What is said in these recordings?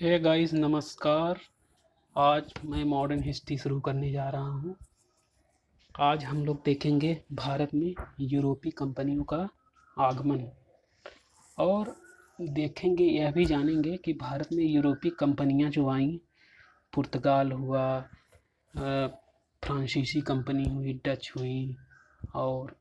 Hey guys, नमस्कार। आज मैं मॉडर्न हिस्ट्री शुरू करने जा रहा हूँ। आज हम लोग देखेंगे भारत में यूरोपीय कंपनियों का आगमन, और देखेंगे यह भी जानेंगे कि भारत में यूरोपीय कंपनियाँ जो आईं, पुर्तगाल हुआ, फ्रांसीसी कंपनी हुई, डच हुई, और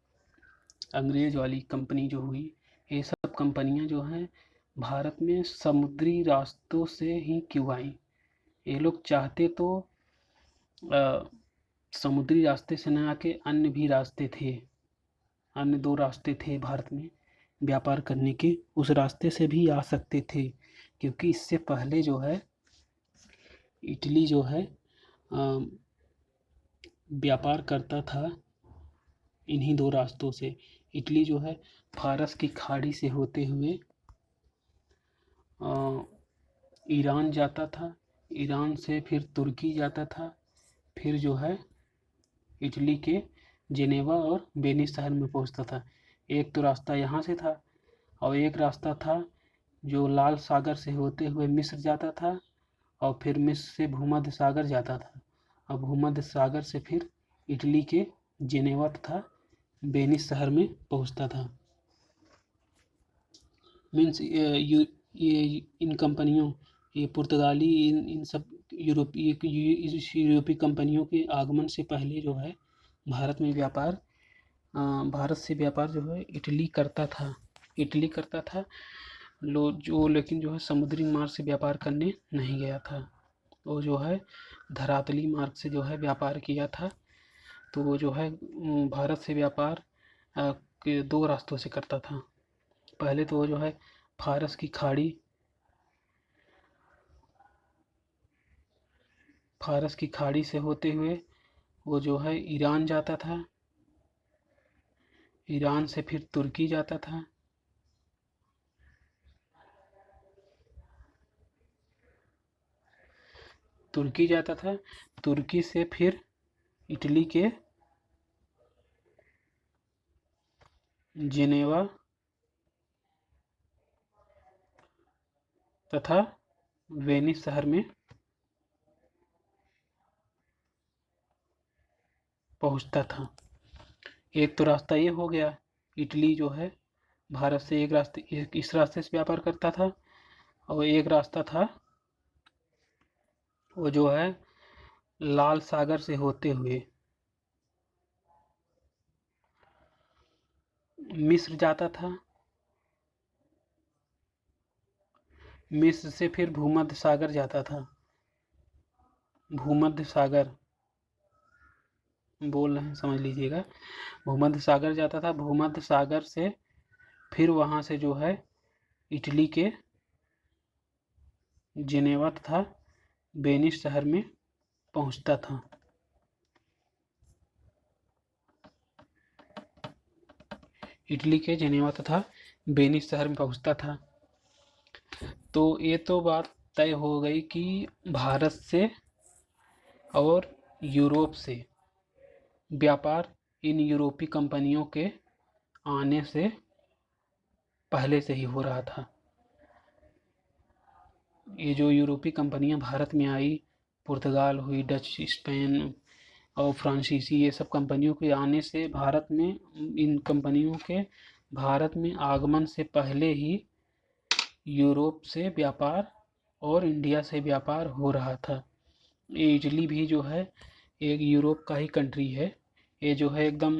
अंग्रेज़ वाली कंपनी जो हुई, ये सब कंपनियाँ जो हैं भारत में समुद्री रास्तों से ही क्यों आईं। ये लोग चाहते तो अ, समुद्री रास्ते से न आके अन्य भी रास्ते थे। अन्य 2 रास्ते थे भारत में व्यापार करने के, उस रास्ते से भी आ सकते थे, क्योंकि इससे पहले जो है इटली जो है व्यापार करता था इन्हीं 2 रास्तों से। इटली जो है फारस की खाड़ी से होते हुए ईरान जाता था, ईरान से फिर तुर्की जाता था, फिर जो है इटली के जेनेवा और वेनिस शहर में पहुंचता था। एक तो रास्ता यहाँ से था, और एक रास्ता था जो लाल सागर से होते हुए मिस्र जाता था, और फिर मिस्र से भूमध्य सागर जाता था, और भूमध्य सागर से फिर इटली के जेनेवा तथा वेनिस शहर में पहुंचता था। मीन्स ये इन कंपनियों, ये पुर्तगाली, इन सब यूरोपीय कंपनियों के आगमन से पहले जो है भारत में व्यापार भारत से व्यापार जो है इटली करता था। लेकिन जो है समुद्री मार्ग से व्यापार करने नहीं गया था। वो जो है धरातली मार्ग से जो है व्यापार किया था। तो वो जो है भारत से व्यापार के 2 रास्तों से करता था। पहले तो वो जो है फारस की खाड़ी से होते हुए वो जो है ईरान जाता था, ईरान से फिर तुर्की जाता था, तुर्की से फिर इटली के जेनेवा तथा वेनिस शहर में पहुंचता था। एक तो रास्ता ये हो गया, इटली जो है भारत से इस रास्ते से व्यापार करता था, और एक रास्ता था वो जो है लाल सागर से होते हुए मिस्र जाता था, मिस्र से फिर भूमध्य सागर जाता था। भूमध्य सागर बोल रहे हैं, समझ लीजिएगा। भूमध्य सागर जाता था, भूमध्य सागर से फिर वहां से जो है इटली के जिनेवा तथा वेनिस शहर में पहुंचता था। इटली के जिनेवा तथा वेनिस शहर में पहुंचता था। तो ये तो बात तय हो गई कि भारत से और यूरोप से व्यापार इन यूरोपीय कंपनियों के आने से पहले से ही हो रहा था। ये जो यूरोपीय कंपनियां भारत में आई, पुर्तगाल हुई, डच, स्पेन और फ्रांसीसी, ये सब कंपनियों के आने से भारत में, इन कंपनियों के भारत में आगमन से पहले ही यूरोप से व्यापार और इंडिया से व्यापार हो रहा था। ये इटली भी जो है एक यूरोप का ही कंट्री है। ये जो है एकदम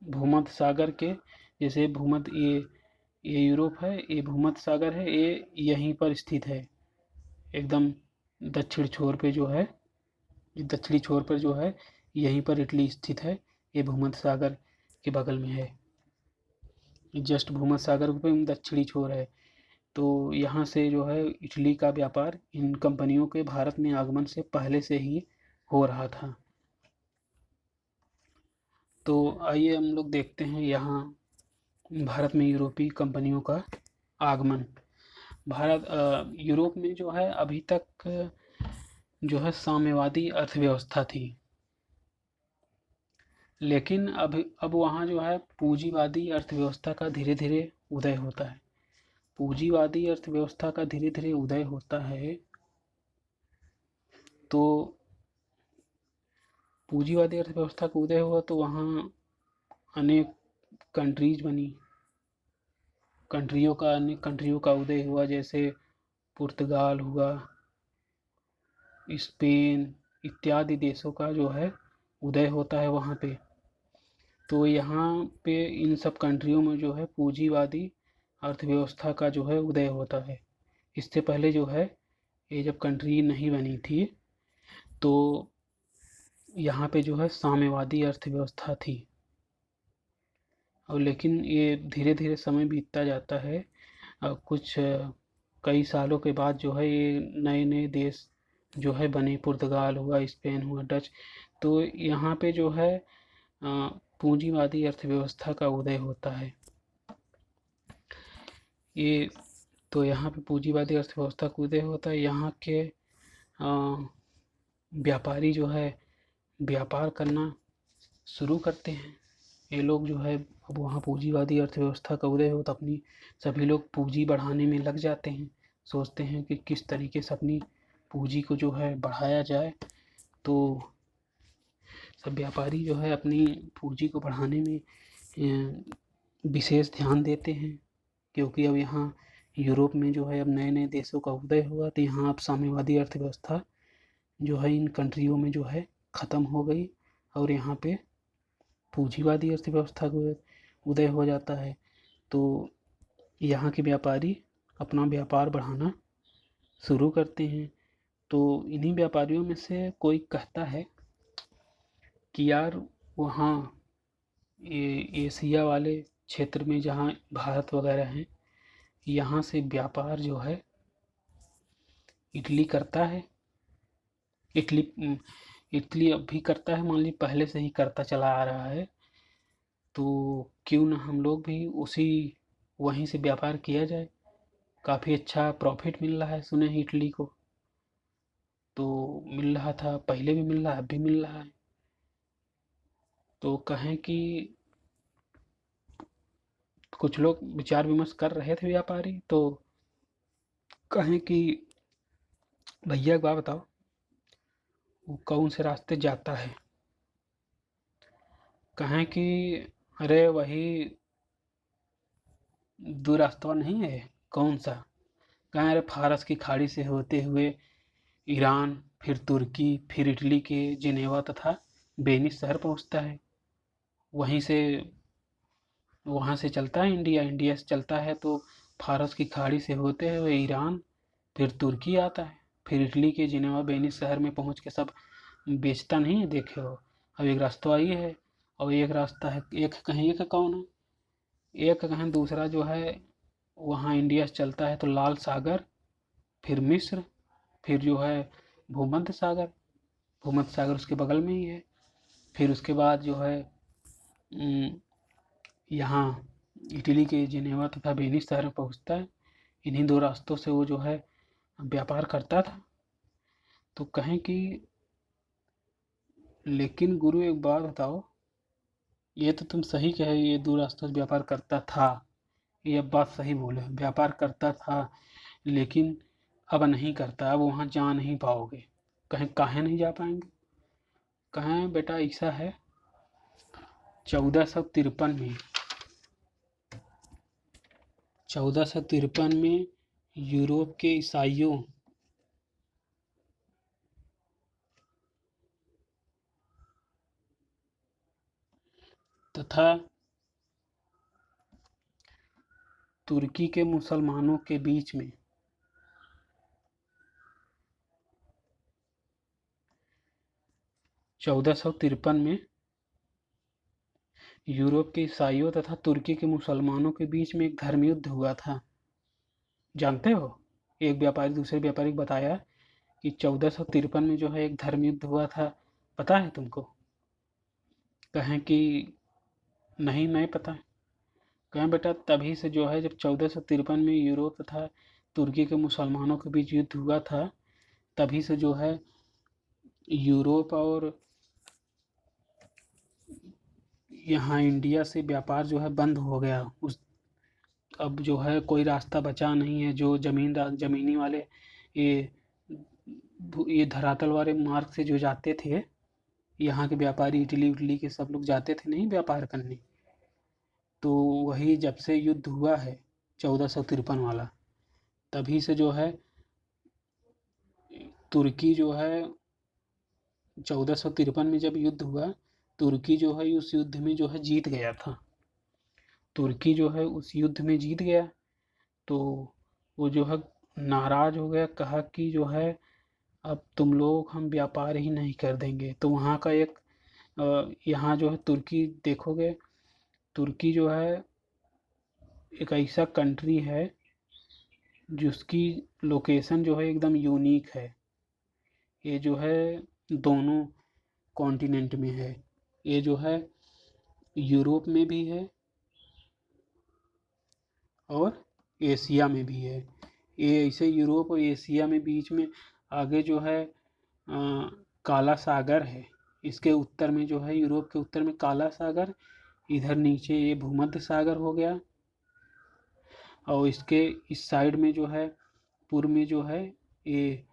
भूमध्य सागर के, जैसे भूमध्य ये यूरोप है, ये भूमध्य सागर है, ये यहीं पर स्थित है। एकदम दक्षिण छोर पे जो है, दक्षिणी छोर पर जो है यहीं पर इटली स्थित है। ये भूमध्य सागर के बगल में है, जस्ट भूमध्य सागर पे दक्षिणी छोर है। तो यहाँ से जो है इटली का व्यापार इन कंपनियों के भारत में आगमन से पहले से ही हो रहा था। तो आइए हम लोग देखते हैं यहाँ भारत में यूरोपीय कंपनियों का आगमन। यूरोप में जो है अभी तक जो है साम्यवादी अर्थव्यवस्था थी, लेकिन अब वहाँ जो है पूंजीवादी अर्थव्यवस्था का धीरे धीरे उदय होता है। पूंजीवादी अर्थव्यवस्था का धीरे धीरे उदय होता है, तो पूंजीवादी अर्थव्यवस्था का उदय हुआ तो वहाँ अनेक कंट्रीज बनी, अनेक कंट्रियों का उदय हुआ, जैसे पुर्तगाल हुआ, स्पेन इत्यादि देशों का जो है उदय होता है वहाँ पे। तो यहाँ पे इन सब कंट्रियों में जो है पूंजीवादी अर्थव्यवस्था का जो है उदय होता है। इससे पहले जो है ये जब कंट्री नहीं बनी थी तो यहाँ पे जो है साम्यवादी अर्थव्यवस्था थी। और लेकिन ये धीरे धीरे समय बीतता जाता है, कुछ कई सालों के बाद जो है ये नए नए देश जो है बने, पुर्तगाल हुआ, स्पेन हुआ, डच। तो यहाँ पे जो है पूंजीवादी अर्थव्यवस्था का उदय होता है। ये तो यहाँ पे पूंजीवादी अर्थव्यवस्था का उदय होता है। यहाँ के व्यापारी जो है व्यापार करना शुरू करते हैं। ये लोग जो है अब वहाँ पूंजीवादी अर्थव्यवस्था का उदय हो तो अपनी सभी लोग पूंजी बढ़ाने में लग जाते हैं, सोचते हैं कि किस तरीके से अपनी पूंजी को जो है बढ़ाया जाए। तो सब व्यापारी जो है अपनी पूंजी को बढ़ाने में विशेष ध्यान देते हैं, क्योंकि अब यहाँ यूरोप में जो है अब नए नए देशों का उदय हुआ तो यहाँ अब साम्यवादी अर्थव्यवस्था जो है इन कंट्रियों में जो है ख़त्म हो गई और यहाँ पे पूंजीवादी अर्थव्यवस्था का उदय हो जाता है। तो यहाँ के व्यापारी अपना व्यापार बढ़ाना शुरू करते हैं। तो इन्हीं व्यापारियों में से कोई कहता है कि यार वहाँ एशिया वाले क्षेत्र में जहाँ भारत वगैरह हैं, यहाँ से व्यापार जो है इटली करता है। इटली अब भी करता है, मान लीजिए पहले से ही करता चला आ रहा है, तो क्यों ना हम लोग भी वहीं से व्यापार किया जाए। काफ़ी अच्छा प्रॉफिट मिल रहा है सुने हैं इटली को, तो मिल रहा था पहले भी मिल रहा है, अब भी मिल रहा है। तो कहें कि कुछ लोग विचार विमर्श कर रहे थे व्यापारी, तो कहें कि भैया एक बात बताओ, वो कौन से रास्ते जाता है। कहें कि अरे वही दो रास्ता नहीं है, कौन सा। कहें अरे फारस की खाड़ी से होते हुए ईरान, फिर तुर्की, फिर इटली के जिनेवा तथा वेनिस शहर पहुंचता है। वहीं से वहाँ से चलता है इंडिया से चलता है, तो फारस की खाड़ी से होते हुए ईरान, फिर तुर्की आता है, फिर इटली के जिनेवा वेनिस शहर में पहुँच के सब बेचता नहीं है, देखे हो। अब एक रास्ता ये है और एक रास्ता है, एक कहें एक कौन है, एक कहें दूसरा जो है वहाँ इंडिया से चलता है तो लाल सागर, फिर मिस्र, फिर जो है भूमध्य सागर उसके बगल में ही है। फिर उसके बाद जो है यहाँ इटली के जिनेवा तथा वेनिस शहर में पहुँचता है। इन्हीं दो रास्तों से वो जो है व्यापार करता था। तो कहें कि लेकिन गुरु एक बात बताओ, ये तो तुम सही कहे ये दो रास्तों से व्यापार करता था, ये अब बात सही बोले, व्यापार करता था लेकिन अब नहीं करता, अब वहाँ जा नहीं पाओगे। कहें काहे नहीं जा पाएंगे। कहें बेटा ऐसा है, 1453 में 1453 में यूरोप के ईसाइयों तथा तुर्की के मुसलमानों के बीच में 1453 में यूरोप के ईसाइयों तथा तुर्की के मुसलमानों के बीच में एक धर्म युद्ध हुआ था। जानते हो, एक व्यापारी दूसरे व्यापारी को बताया कि 1453 में जो है एक धर्म युद्ध हुआ था, पता है तुमको। कहें कि नहीं पता। कहें बेटा तभी से जो है जब 1453 में यूरोप तथा तुर्की के मुसलमानों के बीच युद्ध हुआ था, तभी से जो है यूरोप और यहाँ इंडिया से व्यापार जो है बंद हो गया। अब जो है कोई रास्ता बचा नहीं है, जो ज़मीनी वाले ये ये धरातल वाले मार्ग से जो जाते थे, यहाँ के व्यापारी इटली उटली के सब लोग जाते थे नहीं व्यापार करने, तो वही जब से युद्ध हुआ है 1453 वाला, तभी से जो है तुर्की जो है 1453 में जब युद्ध हुआ, तुर्की जो है उस युद्ध में जो है जीत गया था। तुर्की जो है उस युद्ध में जीत गया, तो वो जो है नाराज हो गया, कहा कि जो है अब तुम लोग हम व्यापार ही नहीं कर देंगे। तो वहाँ का एक यहाँ जो है तुर्की देखोगे, तुर्की जो है एक ऐसा कंट्री है जिसकी लोकेशन जो है एकदम यूनिक है। ये जो है दोनों कॉन्टिनेंट में है। ये जो है यूरोप में भी है और एशिया में भी है। ये ऐसे यूरोप और एशिया में बीच में आगे जो है काला सागर है। इसके उत्तर में जो है यूरोप के उत्तर में काला सागर, इधर नीचे ये भूमध्य सागर हो गया, और इसके इस साइड में जो है पूर्व में जो है ये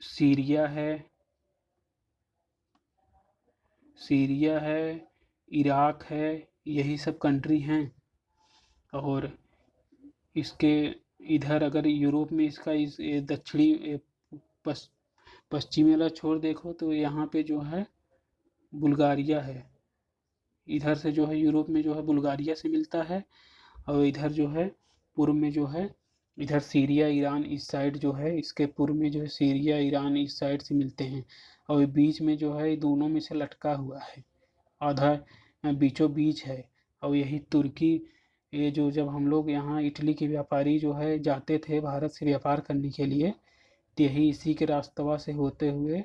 सीरिया है, सीरिया है, इराक है, यही सब कंट्री हैं। और इसके इधर अगर यूरोप में इसका इस दक्षिणी पश्चिमी वाला छोर देखो तो यहाँ पे जो है बुल्गारिया है। इधर से जो है यूरोप में जो है बुल्गारिया से मिलता है, और इधर जो है पूर्व में जो है इधर सीरिया ईरान इस साइड जो है, इसके पूर्व में जो है सीरिया ईरान इस साइड से मिलते हैं, और बीच में जो है दोनों में से लटका हुआ है, आधा बीचों बीच है। और यही तुर्की, ये जो जब हम लोग यहाँ इटली के व्यापारी जो है जाते थे भारत से व्यापार करने के लिए, तो यही इसी के रास्तवा से होते हुए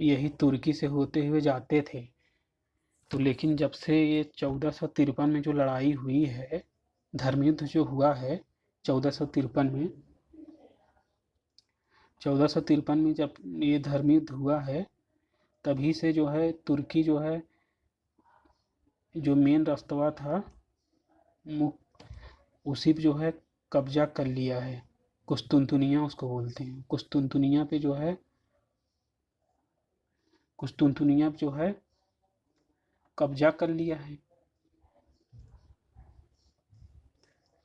यही तुर्की से होते हुए जाते थे। तो लेकिन जब से ये 1453 में जो लड़ाई हुई है, धर्म युद्ध जो हुआ है 1453 में, 1453 में जब ये धर्म युद्ध हुआ है, तभी से जो है तुर्की जो है जो मेन रास्तवा था उसी पे जो है कब्जा कर लिया है। कुस्तुनतुनिया उसको बोलते हैं। कुस्तुनतुनिया पे जो है कुस्तुनतुनिया पे जो है कब्जा कर लिया है।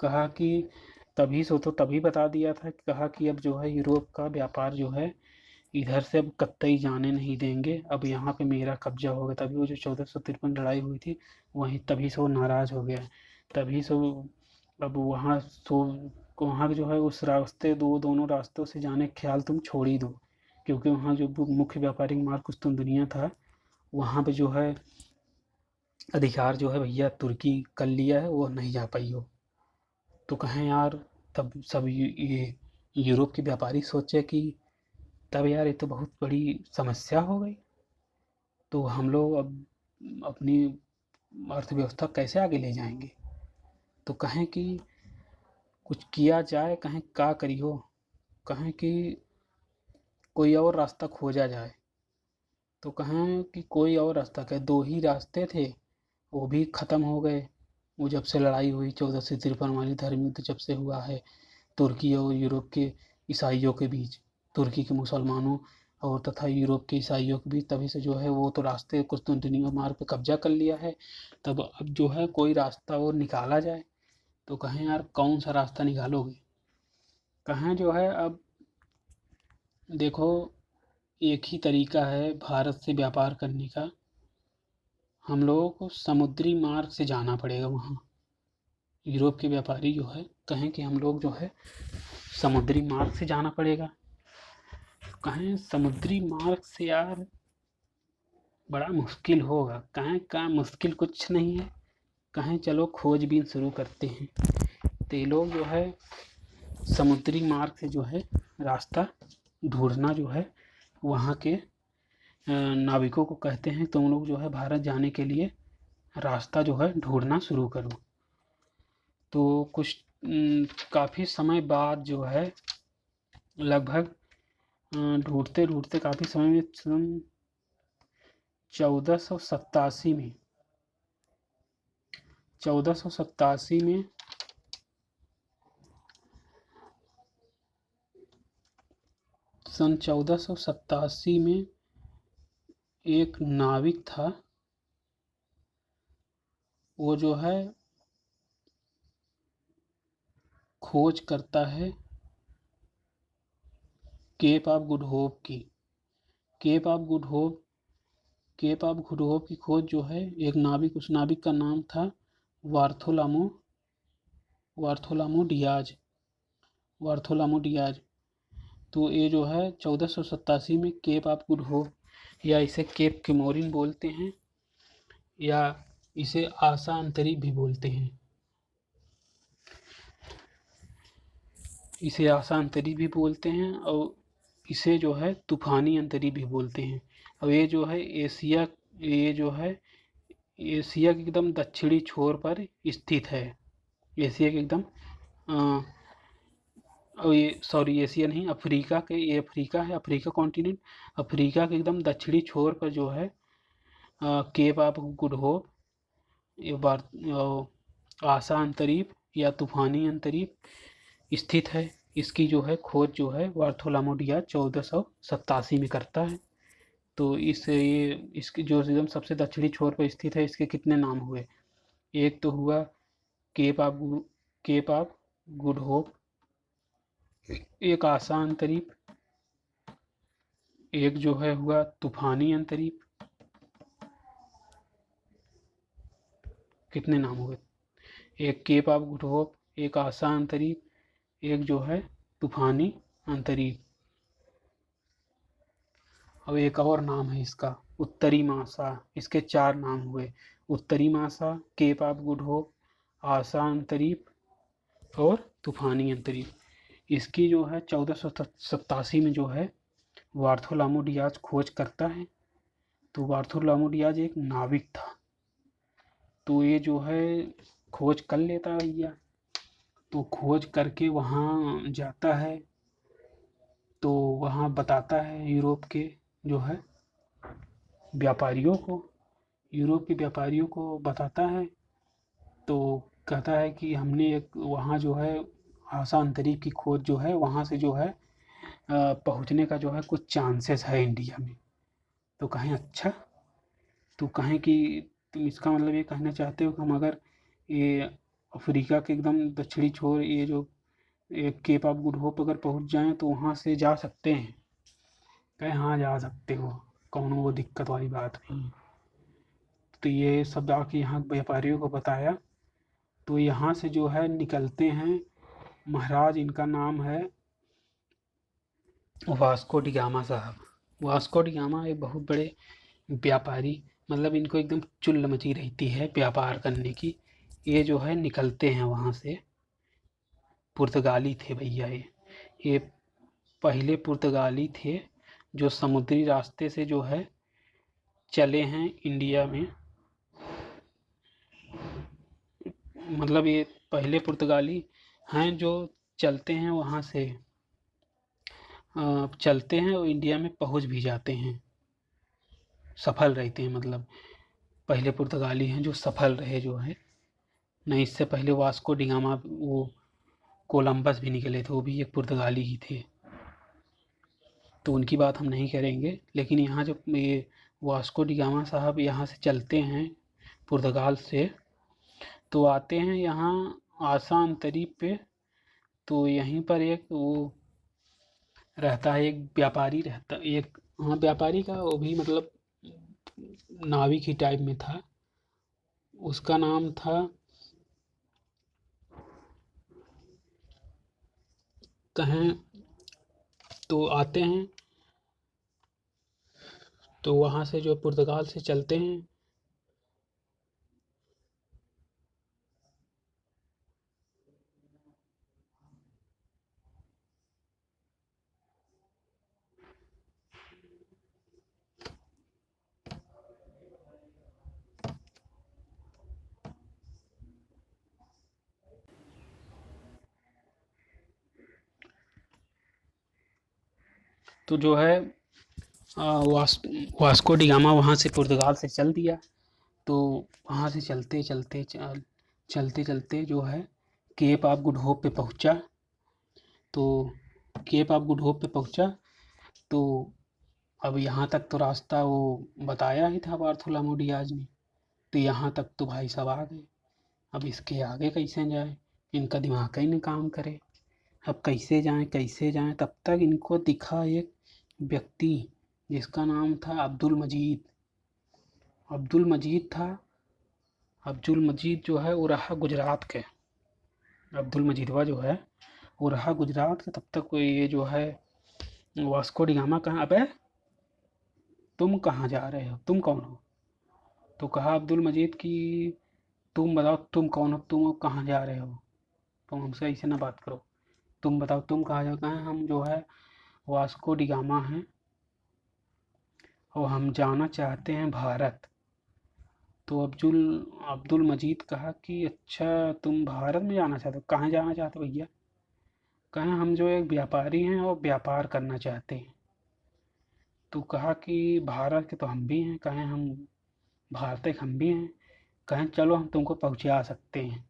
कहा कि तभी सो तो तभी बता दिया था, कहा कि अब जो है यूरोप का व्यापार जो है इधर से अब कतई जाने नहीं देंगे, अब यहाँ पे मेरा कब्जा होगा। तभी वो जो 1453 लड़ाई हुई थी वहीं, तभी से वो नाराज हो गया। तभी से वो अब वहाँ जो है उस रास्ते दोनों रास्तों से जाने का ख्याल तुम छोड़ ही दो, क्योंकि वहाँ जो मुख्य व्यापारिक मार्ग कुस्तुनतुनिया था, वहाँ पे जो है अधिकार जो है भैया तुर्की कर लिया है, वो नहीं जा पाई हो। तो कहें यार, तब सब ये यूरोप के व्यापारी सोचे कि तब यार ये तो बहुत बड़ी समस्या हो गई, तो हम लोग अब अपनी अर्थव्यवस्था कैसे आगे ले जाएंगे। तो कहें कि कुछ किया जाए, कहें क्या करियो, कहें कि कोई और रास्ता खोजा जाए। तो कहें कि कोई और रास्ता, क्या दो ही रास्ते थे, वो भी ख़त्म हो गए। वो जब से लड़ाई हुई 1453 वाली धर्म युद्ध जब से हुआ है तुर्की और यूरोप के ईसाइयों के बीच, तुर्की के मुसलमानों और तथा यूरोप के ईसाइयों के बीच, तभी से जो है वो तो रास्ते कुस्तुनतुनिया मार्ग पे कब्जा कर लिया है। तब अब जो है कोई रास्ता और निकाला जाए। तो कहें यार कौन सा रास्ता निकालोगे। कहें जो है अब देखो, एक ही तरीका है भारत से व्यापार करने का, हम लोगों को समुद्री मार्ग से जाना पड़ेगा वहाँ। यूरोप के व्यापारी जो है कहें कि हम लोग जो है समुद्री मार्ग से जाना पड़ेगा। कहें समुद्री मार्ग से यार बड़ा मुश्किल होगा। कहें का मुश्किल कुछ नहीं है, कहें चलो खोजबीन शुरू करते हैं। तो ये लोग जो है समुद्री मार्ग से जो है रास्ता ढूंढना जो है वहाँ के नाविकों को कहते हैं, तुम लोग जो है भारत जाने के लिए रास्ता जो है ढूंढना शुरू करो। तो कुछ काफ़ी समय बाद जो है लगभग ढूंढते ढूंढते काफ़ी समय में सन 1487 में 1487 में सन 1487 में एक नाविक था, वो जो है खोज करता है केप ऑफ गुड होप की। Cape of Good Hope Cape of Good Hope की खोज जो है एक नाविक, उस नाविक का नाम था वार्थोलामो डियाज। तो ये जो है 1487 में केप ऑफ गुड होप, या इसे केप केमोरिन बोलते हैं, या इसे आशा अंतरिक्ष भी बोलते हैं। इसे आशा अंतरिक्ष भी बोलते हैं और इसे जो है तूफानी अंतरिक्ष भी बोलते हैं। और ये जो है एशिया के एकदम दक्षिणी छोर पर स्थित है। एशिया के एकदम और ये सॉरी एशिया नहीं, अफ्रीका के, ये अफ्रीका है, अफ्रीका कॉन्टिनेंट, अफ्रीका के एकदम दक्षिणी छोर पर जो है केप ऑफ गुड होप, ये आशा अंतरिक्ष या तूफानी अंतरिक्ष स्थित है। इसकी जो है खोज जो है बार्थोलोमेव डियाज 1487 में करता है। तो इसकी जो एकदम सबसे दक्षिणी छोर पर स्थित है, इसके कितने नाम हुए? एक तो हुआ केप ऑफ गुड होप, एक आशा अंतरिक्ष, एक जो है हुआ तूफानी अंतरिक्ष। कितने नाम हुए? एक केप ऑफ गुड होप, एक आशा अंतरिक्ष, एक जो है तूफानी अंतरिक्ष, और एक और नाम है इसका उत्तरी मासा। इसके 4 नाम हुए, उत्तरी मासा, केप ऑफ गुड होप, आशा अंतरिक्ष और तूफानी अंतरिक्ष। इसकी जो है 1487 में जो है बार्थोलोमेव डियाज खोज करता है। तो बार्थोलोमेव डियाज एक नाविक था, तो ये जो है खोज कर लेता है भैया। तो खोज करके वहाँ जाता है, तो वहाँ बताता है यूरोप के जो है व्यापारियों को बताता है। तो कहता है कि हमने एक वहाँ जो है आशा अंतरिक्ष की खोज जो है वहाँ से जो है पहुँचने का जो है कुछ चांसेस है इंडिया में। तो कहें अच्छा, तो कहें कि तुम इसका मतलब ये कहना चाहते हो कि हम अगर ये अफ्रीका के एकदम दक्षिणी छोर, ये जो एक केप ऑफ गुड होप अगर पहुँच जाएं तो वहाँ से जा सकते हैं? कहें हाँ जा सकते हो, कौन वो दिक्कत वाली बात नहीं है। तो ये सब आके यहाँ व्यापारियों को बताया। तो यहाँ से जो है निकलते हैं महाराज, इनका नाम है वास्को डी गामा साहब। वास्को डी गामा एक बहुत बड़े व्यापारी, मतलब इनको एकदम चुल्ल मची रहती है व्यापार करने की। ये जो है निकलते हैं वहाँ से, पुर्तगाली थे भैया ये पहले पुर्तगाली थे जो समुद्री रास्ते से जो है चले हैं इंडिया में। मतलब ये पहले पुर्तगाली हैं जो चलते हैं वहाँ से, चलते हैं और इंडिया में पहुँच भी जाते हैं, सफल रहते हैं। मतलब पहले पुर्तगाली हैं जो सफल रहे जो है। नहीं, इससे पहले वास्को डी गामा, वो कोलंबस भी निकले थे, वो भी एक पुर्तगाली ही थे। तो उनकी बात हम नहीं करेंगे, लेकिन यहाँ जो ये वास्को डी गामा साहब यहाँ से चलते हैं पुर्तगाल से, तो आते हैं यहाँ आशा अंतरिक्ष पे। तो यहीं पर एक वो रहता है, एक व्यापारी रहता, एक हाँ व्यापारी का, वो भी मतलब नाविक ही टाइप में था। उसका नाम था, कहें तो आते हैं, तो वहाँ से जो पुर्तगाल से चलते हैं। तो जो है वास्को डी गामा वहाँ से पुर्तगाल से चल दिया। तो वहाँ से चलते चलते जो है केप ऑफ गुड होप पे पहुँचा। तो केप ऑफ गुड होप पे पहुँचा तो अब यहाँ तक तो रास्ता वो बताया ही था बार्थोलोमू डियाज ने, तो यहाँ तक तो भाई साहब आ गए। अब इसके आगे कैसे जाए, इनका दिमाग ही नहीं काम करे। अब कैसे जाएं, तब तक इनको दिखा एक व्यक्ति जिसका नाम था अब्दुल मजीद। अब्दुल मजीद था। अब्दुल मजीद जो है वो रहा गुजरात के। अब्दुल मजीदवा जो है वो रहा गुजरात के। तब तक कोई ये जो है वास्को डिगामा कहाँ, अबे तुम कहाँ जा रहे हो, तुम कौन हो? तो कहा अब्दुल मजीद कि तुम बताओ तुम कौन हो, तुम कहाँ जा रहे हो, तुम हमसे ऐसे ना बात करो, तुम बताओ तुम कहाँ जा रहे हो। हम जो है वास्को डिगामा हैं और हम जाना चाहते हैं भारत। तो अब्दुल मजीद कहा कि अच्छा तुम भारत में जाना चाहते हो, कहाँ जाना चाहते हो भैया? कहा हम जो एक व्यापारी हैं और व्यापार करना चाहते हैं। तो कहा कि भारत के तो हम भी हैं, कहें हम भारत के हम भी हैं, कहें चलो हम तुमको पहुंचा सकते हैं।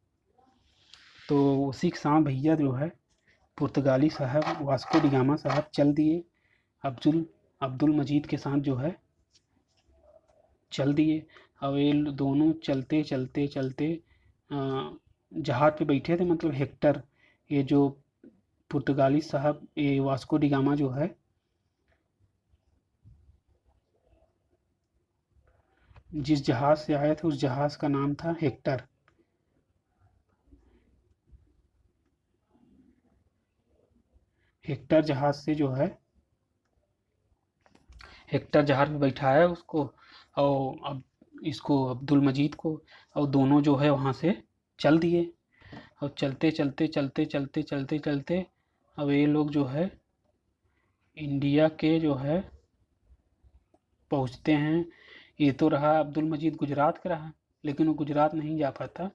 तो उसी के साथ भैया जो है पुर्तगाली साहब वास्को डिगामा साहब चल दिए। अब्दुल अब्दुल मजीद के साथ जो है चल दिए। अब ये दोनों चलते चलते चलते जहाज पे बैठे थे, मतलब हेक्टर, ये जो पुर्तगाली साहब ये वास्को डिगामा जो है जिस जहाज से आए थे उस जहाज का नाम था हेक्टर। हेक्टर जहाज से जो है हेक्टर जहाज में बैठाया उसको, और अब इसको अब्दुल मजीद को, और दोनों जो है वहाँ से चल दिए। और चलते चलते चलते चलते चलते चलते अब ये लोग जो है इंडिया के जो है पहुँचते हैं। ये तो रहा अब्दुल मजीद गुजरात का रहा, लेकिन वो गुजरात नहीं जा पाता,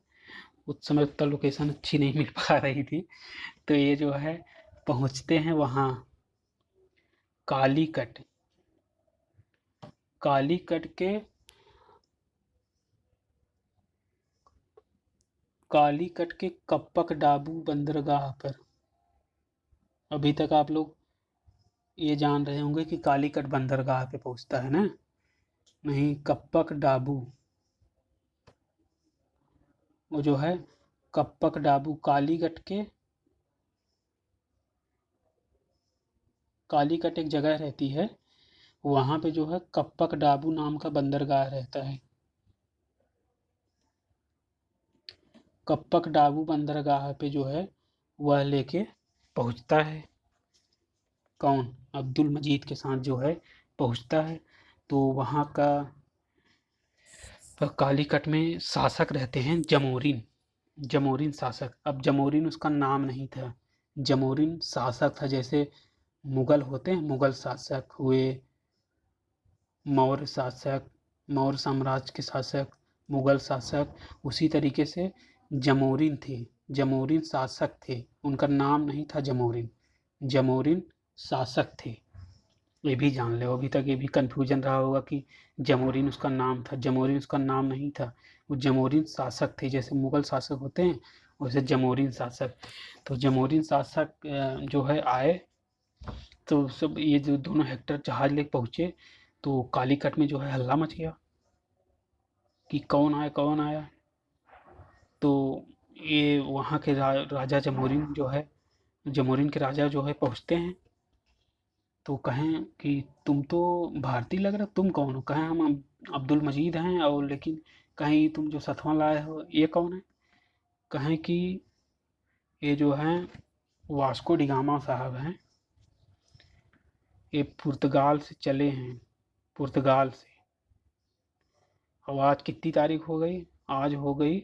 उस समय उतना लोकेशन अच्छी नहीं मिल पा रही थी। तो ये जो है पहुँचते हैं वहाँ कालीकट। कालीकट के कालीकट के कप्पक डाबू बंदरगाह पर। अभी तक आप लोग ये जान रहे होंगे कि कालीकट बंदरगाह पे पहुंचता है ना, नहीं कप्पक डाबू, वो जो है कप्पक डाबू कालीकट एक जगह रहती है, वहाँ पे जो है कप्पक डाबू नाम का बंदरगाह रहता है। कप्पक डाबू बंदरगाह पे जो है वह लेके पहुंचता है। कौन? अब्दुल मजीद के साथ जो है पहुंचता है। तो वहाँ का कालीकट में शासक रहते हैं जमोरिन। जमोरिन शासक। अब जमोरिन उसका नाम नहीं था, जमोरिन शासक था। जैसे मुगल होते हैं, मुगल शासक हुए, मौर्य शासक, मौर्य साम्राज्य के शासक, मुगल शासक, उसी तरीके से जमोरिन थे, जमोरिन शासक थे, उनका नाम नहीं था जमोरिन, जमोरिन शासक थे। ये भी जान लो, अभी तक ये भी कन्फ्यूजन रहा होगा कि जमोरिन उसका नाम था, जमोरिन उसका नाम नहीं था, वो जमोरिन शासक थे। जैसे मुगल शासक होते हैं वैसे जमोरिन शासक। तो जमोरिन शासक जो है आए, तो सब ये जो दोनों हेक्टर जहाज लेके पहुंचे, तो कालीकट में जो है हल्ला मच गया कि कौन आया कौन आया। तो ये वहाँ के राजा जमोरिन जो है, जमोरिन के राजा जो है पहुँचते हैं। तो कहें कि तुम तो भारतीय लग रहा, तुम कौन हो? कहें हम अब्दुल मजीद हैं, और लेकिन कहीं तुम जो सतवा लाए हो ये कौन है? कहें कि ये जो हैं वास्को डिगामा साहब हैं, ये पुर्तगाल से चले हैं, पुर्तगाल से। अब आज कितनी तारीख हो गई? आज हो गई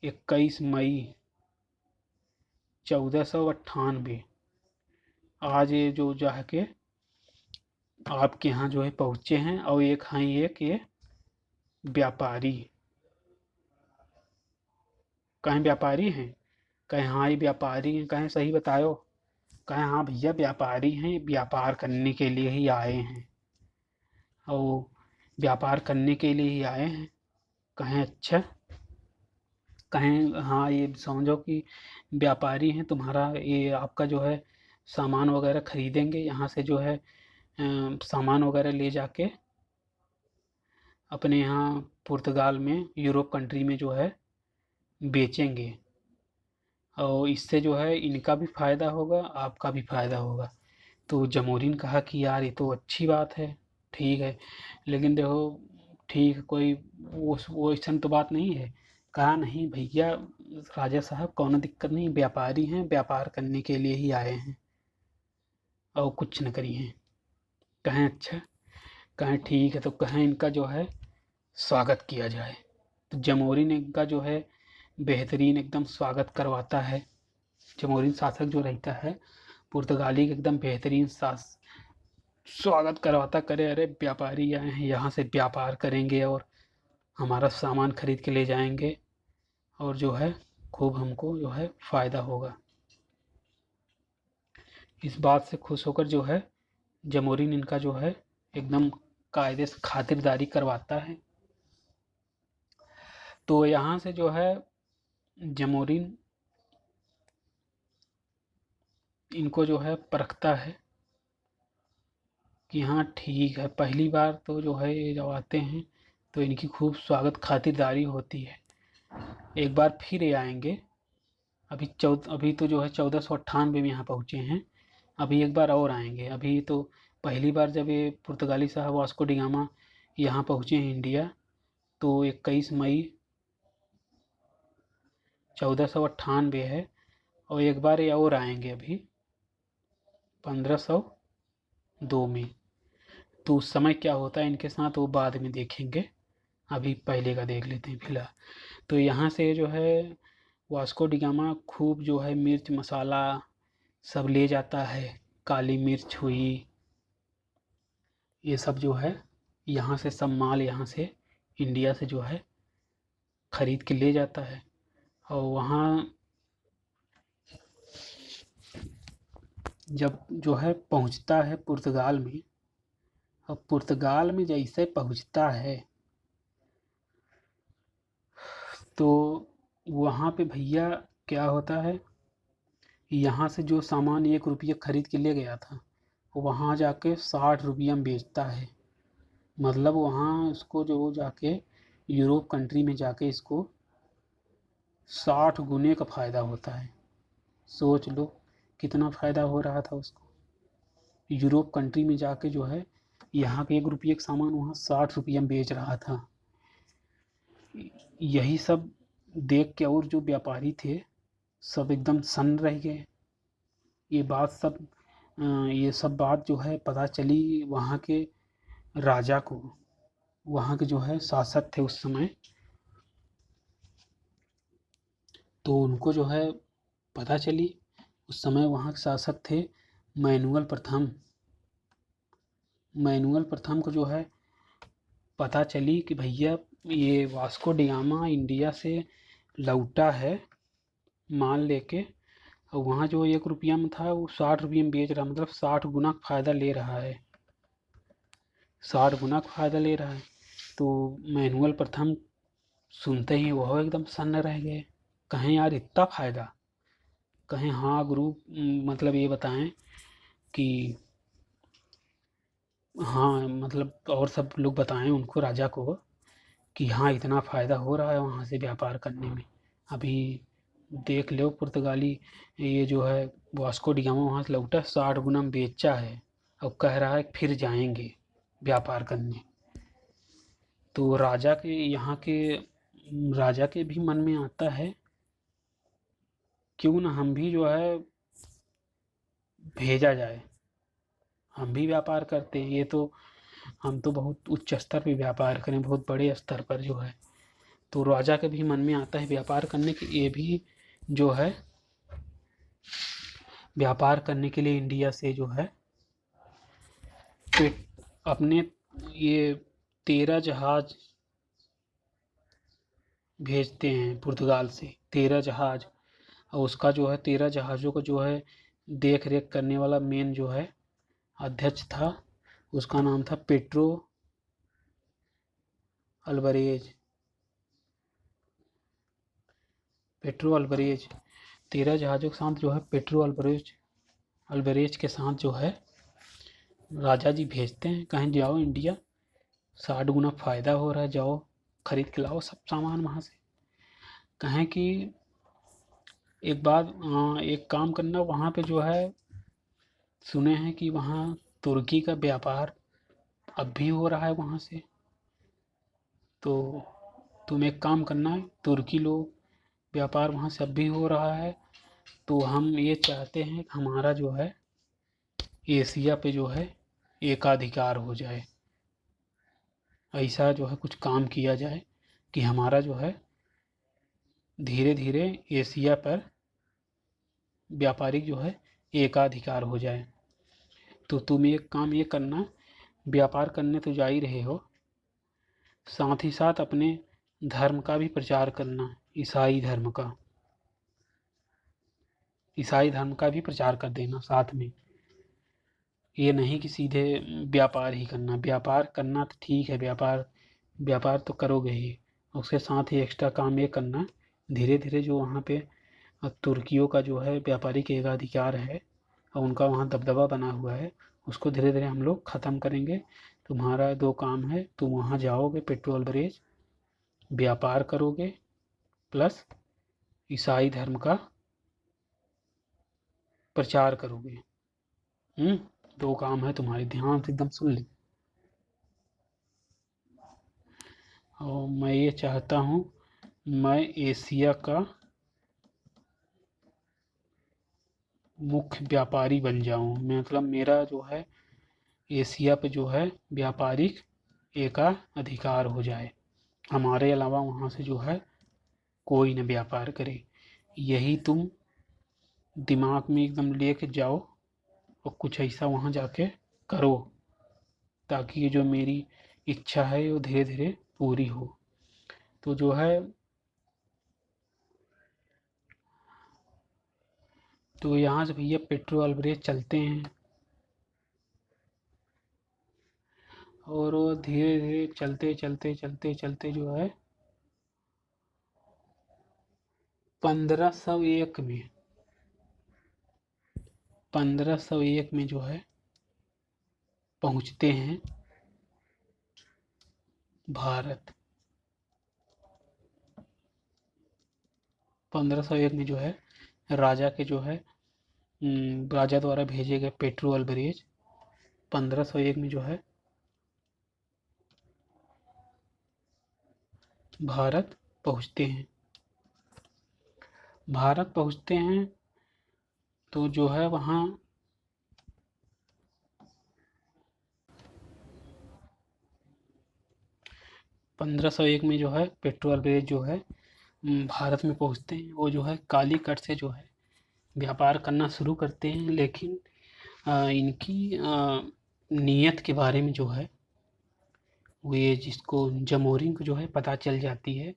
21 मई 1498। आज ये जो जाके आपके यहाँ जो है पहुँचे हैं, और एक हैं एक ये व्यापारी। कहें व्यापारी हैं? कहें हाँ ये व्यापारी हैं। कहें सही बताओ? कहें हाँ भैया व्यापारी हैं, व्यापार करने के लिए ही आए हैं, और व्यापार करने के लिए ही आए हैं। कहें अच्छा। कहें हाँ ये समझो कि व्यापारी हैं, तुम्हारा ये आपका जो है सामान वगैरह खरीदेंगे यहाँ से जो है सामान वगैरह ले जाके अपने यहाँ पुर्तगाल में यूरोप कंट्री में जो है बेचेंगे और इससे जो है इनका भी फ़ायदा होगा आपका भी फ़ायदा होगा। तो जमोरिन कहा कि यार ये तो अच्छी बात है, ठीक है, लेकिन देखो ठीक है, कोई वो ऐसन तो बात नहीं है। कहा नहीं भैया राजा साहब कौनो दिक्कत नहीं, व्यापारी हैं, व्यापार करने के लिए ही आए हैं और कुछ न करी हैं। कहें अच्छा, कहें ठीक है, तो कहें इनका जो है स्वागत किया जाए। तो जमोरिन इनका जो है बेहतरीन एकदम स्वागत करवाता है। जमोरिन शासक जो रहता है पुर्तगाली का एकदम बेहतरीन स्वागत करवाता, करे अरे व्यापारी आए हैं यहाँ से व्यापार करेंगे और हमारा सामान खरीद के ले जाएंगे और जो है खूब हमको जो है फ़ायदा होगा। इस बात से खुश होकर जो है जमोरिन इनका जो है एकदम कायदे से खातिरदारी करवाता है। तो यहाँ से जो है जमोरिन इनको जो है परखता है कि हाँ ठीक है, पहली बार तो जो है ये जब आते हैं तो इनकी खूब स्वागत खातिरदारी होती है। एक बार फिर ये आएंगे, अभी तो जो है 1498 में यहाँ पहुँचे हैं, अभी एक बार और आएंगे। अभी तो पहली बार जब ये पुर्तगाली साहब वास्को डी गामा यहाँ पहुँचे हैं इंडिया, तो 21 मई 1498 है, और एक बार ये और आएंगे अभी 1502 में। तो उस समय क्या होता है इनके साथ वो बाद में देखेंगे, अभी पहले का देख लेते हैं फिलहाल। तो यहाँ से जो है वास्को डी गामा खूब जो है मिर्च मसाला सब ले जाता है, काली मिर्च हुई, ये सब जो है यहाँ से सब माल यहाँ से इंडिया से जो है खरीद के ले जाता है। और वहाँ जब जो है पहुँचता है पुर्तगाल में, और पुर्तगाल में जैसे पहुँचता है तो वहाँ पे भैया क्या होता है, यहाँ से जो सामान 1 रुपये खरीद के ले गया था वहाँ जाके 60 रुपये में बेचता है। मतलब वहाँ उसको जो जाके यूरोप कंट्री में जाके इसको 60 गुने का फ़ायदा होता है। सोच लो कितना फ़ायदा हो रहा था उसको। यूरोप कंट्री में जाके जो है यहाँ के 1 रुपये का सामान वहाँ 60 रुपये में बेच रहा था। यही सब देख के और जो व्यापारी थे सब एकदम सन्न रह गए। ये सब बात जो है पता चली वहाँ के राजा को, वहाँ के जो है शासक थे उस समय, तो उनको जो है पता चली। उस समय वहाँ के शासक थे मैनुअल प्रथम। मैनुअल प्रथम को जो है पता चली कि भैया ये वास्को डी गामा इंडिया से लौटा है माल लेके, और वहाँ जो 1 रुपया में था वो 60 रुपये में बेच रहा, मतलब 60 गुना फ़ायदा ले रहा है, 60 गुना फ़ायदा ले रहा है। तो मैनुअल प्रथम सुनते ही वह एकदम सन्न रह गए, कहें यार इतना फ़ायदा, कहें हाँ गुरु, मतलब ये बताएं कि हाँ, मतलब और सब लोग बताएं उनको राजा को कि हाँ इतना फ़ायदा हो रहा है वहाँ से व्यापार करने में। अभी देख लो पुर्तगाली ये जो है वास्को डी गामा वहाँ से लौटा 60 गुना में बेचा है, अब कह रहा है फिर जाएंगे व्यापार करने। तो राजा के यहाँ के राजा के भी मन में आता है क्यों ना हम भी जो है भेजा जाए, हम भी व्यापार करते हैं। ये तो हम तो बहुत उच्च स्तर पे व्यापार करें, बहुत बड़े स्तर पर जो है। तो राजा के भी मन में आता है व्यापार करने के, ये भी जो है व्यापार करने के लिए इंडिया से जो है अपने ये 13 जहाज भेजते हैं पुर्तगाल से, 13 जहाज। और उसका जो है 13 जहाज़ों का जो है देख रेख करने वाला मेन जो है अध्यक्ष था, उसका नाम था पेड्रो अल्वारेज। 13 जहाज़ों के साथ जो है पेड्रो अल्वारेज अल्बरेज के साथ जो है राजा जी भेजते हैं, कहें जाओ इंडिया, 60 गुना फ़ायदा हो रहा है, जाओ खरीद के लाओ सब सामान वहाँ से। कहें कि एक बात, एक काम करना, वहाँ पे जो है सुने हैं कि वहाँ तुर्की का व्यापार अब भी हो रहा है वहाँ से, तो तुम एक काम करना है, तुर्की लोग व्यापार वहाँ से अब भी हो रहा है, तो हम ये चाहते हैं कि हमारा जो है एशिया पे जो है एकाधिकार हो जाए, ऐसा जो है कुछ काम किया जाए कि हमारा जो है धीरे धीरे एशिया पर व्यापारिक जो है एकाधिकार हो जाए। तो तुम एक काम ये करना, व्यापार करने तो जा ही रहे हो, साथ ही साथ अपने धर्म का भी प्रचार करना, ईसाई धर्म का, ईसाई धर्म का भी प्रचार कर देना साथ में। ये नहीं कि सीधे व्यापार ही करना, व्यापार करना तो ठीक है, व्यापार व्यापार तो करोगे ही, उसके साथ ही एक्स्ट्रा काम ये करना, धीरे धीरे जो वहाँ पे तुर्कियों का जो है व्यापारिक एकाधिकार है और उनका वहाँ दबदबा बना हुआ है, उसको धीरे धीरे हम लोग ख़त्म करेंगे। तुम्हारा दो काम है, तुम वहाँ जाओगे पेट्रोल ब्रेज, व्यापार करोगे, प्लस ईसाई धर्म का प्रचार करोगे। दो काम है तुम्हारे, ध्यान से एकदम सुन ले। और मैं ये चाहता हूँ, मैं एशिया का मुख्य व्यापारी बन जाऊँ, मतलब मेरा जो है एशिया पे जो है व्यापारिक एकाधिकार हो जाए, हमारे अलावा वहाँ से जो है कोई न व्यापार करे। यही तुम दिमाग में एकदम लेके जाओ और कुछ ऐसा वहाँ जाके करो, ताकि ये जो मेरी इच्छा है वो धीरे धीरे पूरी हो। तो जो है, तो यहाँ से भैया पेट्रोल ब्रेज चलते हैं, और वो धीरे धीरे चलते चलते चलते चलते जो है 1501 में, 1501 में जो है पहुँचते हैं भारत। 1501 में जो है राजा के जो है राजा द्वारा भेजे गए पेट्रोल ब्रेज 1501 में जो है भारत पहुँचते हैं। भारत पहुँचते हैं तो जो है वहाँ 1501 में जो है पेट्रोल ब्रेज जो है भारत में पहुँचते हैं। वो जो है कालीकट से जो है व्यापार करना शुरू करते हैं, लेकिन इनकी नीयत के बारे में जो है वो, ये जिसको जमोरिन को जो है पता चल जाती है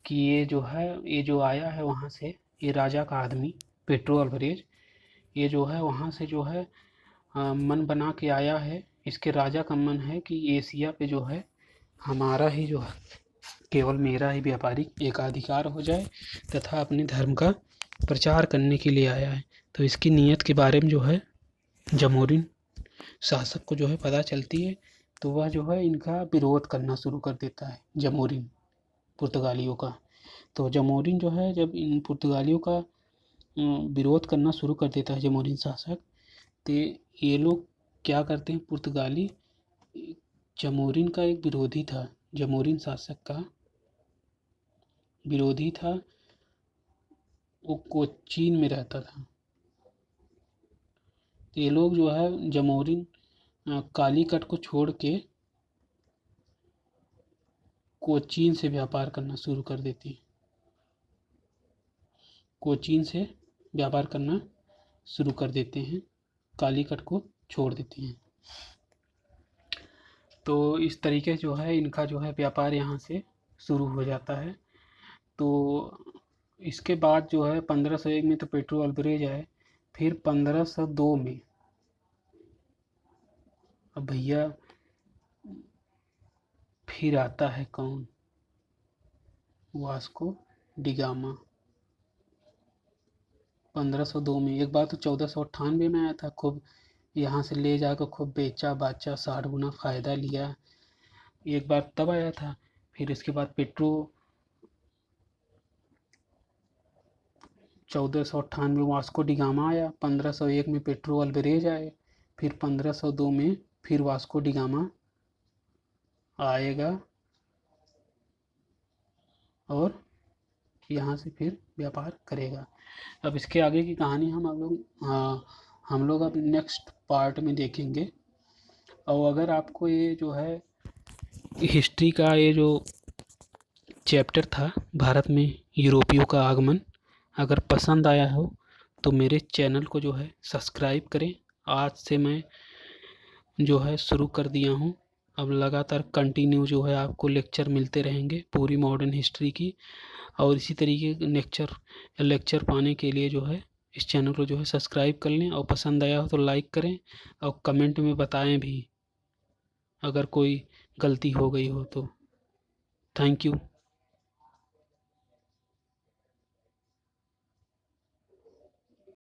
कि ये जो है, ये जो आया है वहाँ से, ये राजा का आदमी पेट्रोल ब्रेज, ये जो है वहाँ से जो है मन बना के आया है, इसके राजा का मन है कि एशिया पे जो है हमारा ही जो है, केवल मेरा ही व्यापारिक एकाधिकार हो जाए, तथा अपने धर्म का प्रचार करने के लिए आया है। तो इसकी नीयत के बारे में जो है जमोरिन शासक को जो है पता चलती है, तो वह जो है इनका विरोध करना शुरू कर देता है, जमोरिन पुर्तगालियों का। तो जमोरिन जो है जब इन पुर्तगालियों का विरोध करना शुरू कर देता है जमोरिन शासक, तो ये लोग क्या करते हैं, पुर्तगाली जमोरिन का एक विरोधी था, जमोरिन शासक का विरोधी था, वो कोचीन में रहता था। तो ये लोग जो है जमोरिन कालीकट को छोड़ के कोचीन से व्यापार करना शुरू कर देते हैं, कोचीन से व्यापार करना शुरू कर देते हैं, कालीकट को छोड़ देते हैं। तो इस तरीके जो है इनका जो है व्यापार यहाँ से शुरू हो जाता है। तो इसके बाद जो है 1501 में तो पेट्रोल ब्रेज है, फिर 1502 में अब भैया फिर आता है कौन, वास्को डिगामा। 1502 में। एक बार तो 1498 में आया था, खूब यहाँ से ले जाकर खूब बेचा बाचा, 60 गुना फायदा लिया। एक बार तब आया था। फिर इसके बाद पेट्रो 1498 में वास्को डिगामा आया, 1501 में पेट्रो अल्वारेज आए, फिर 1502 में फिर वास्को डिगामा आएगा और यहाँ से फिर व्यापार करेगा। अब इसके आगे की कहानी हम लोग अब नेक्स्ट पार्ट में देखेंगे। और अगर आपको ये जो है हिस्ट्री का ये जो चैप्टर था भारत में यूरोपियों का आगमन, अगर पसंद आया हो तो मेरे चैनल को जो है सब्सक्राइब करें। आज से मैं जो है शुरू कर दिया हूँ, अब लगातार कंटिन्यू जो है आपको लेक्चर मिलते रहेंगे पूरी मॉडर्न हिस्ट्री की। और इसी तरीके के लेक्चर पाने के लिए जो है इस चैनल को जो है सब्सक्राइब कर लें, और पसंद आया हो तो लाइक करें और कमेंट में बताएं भी अगर कोई गलती हो गई हो तो। Thank you.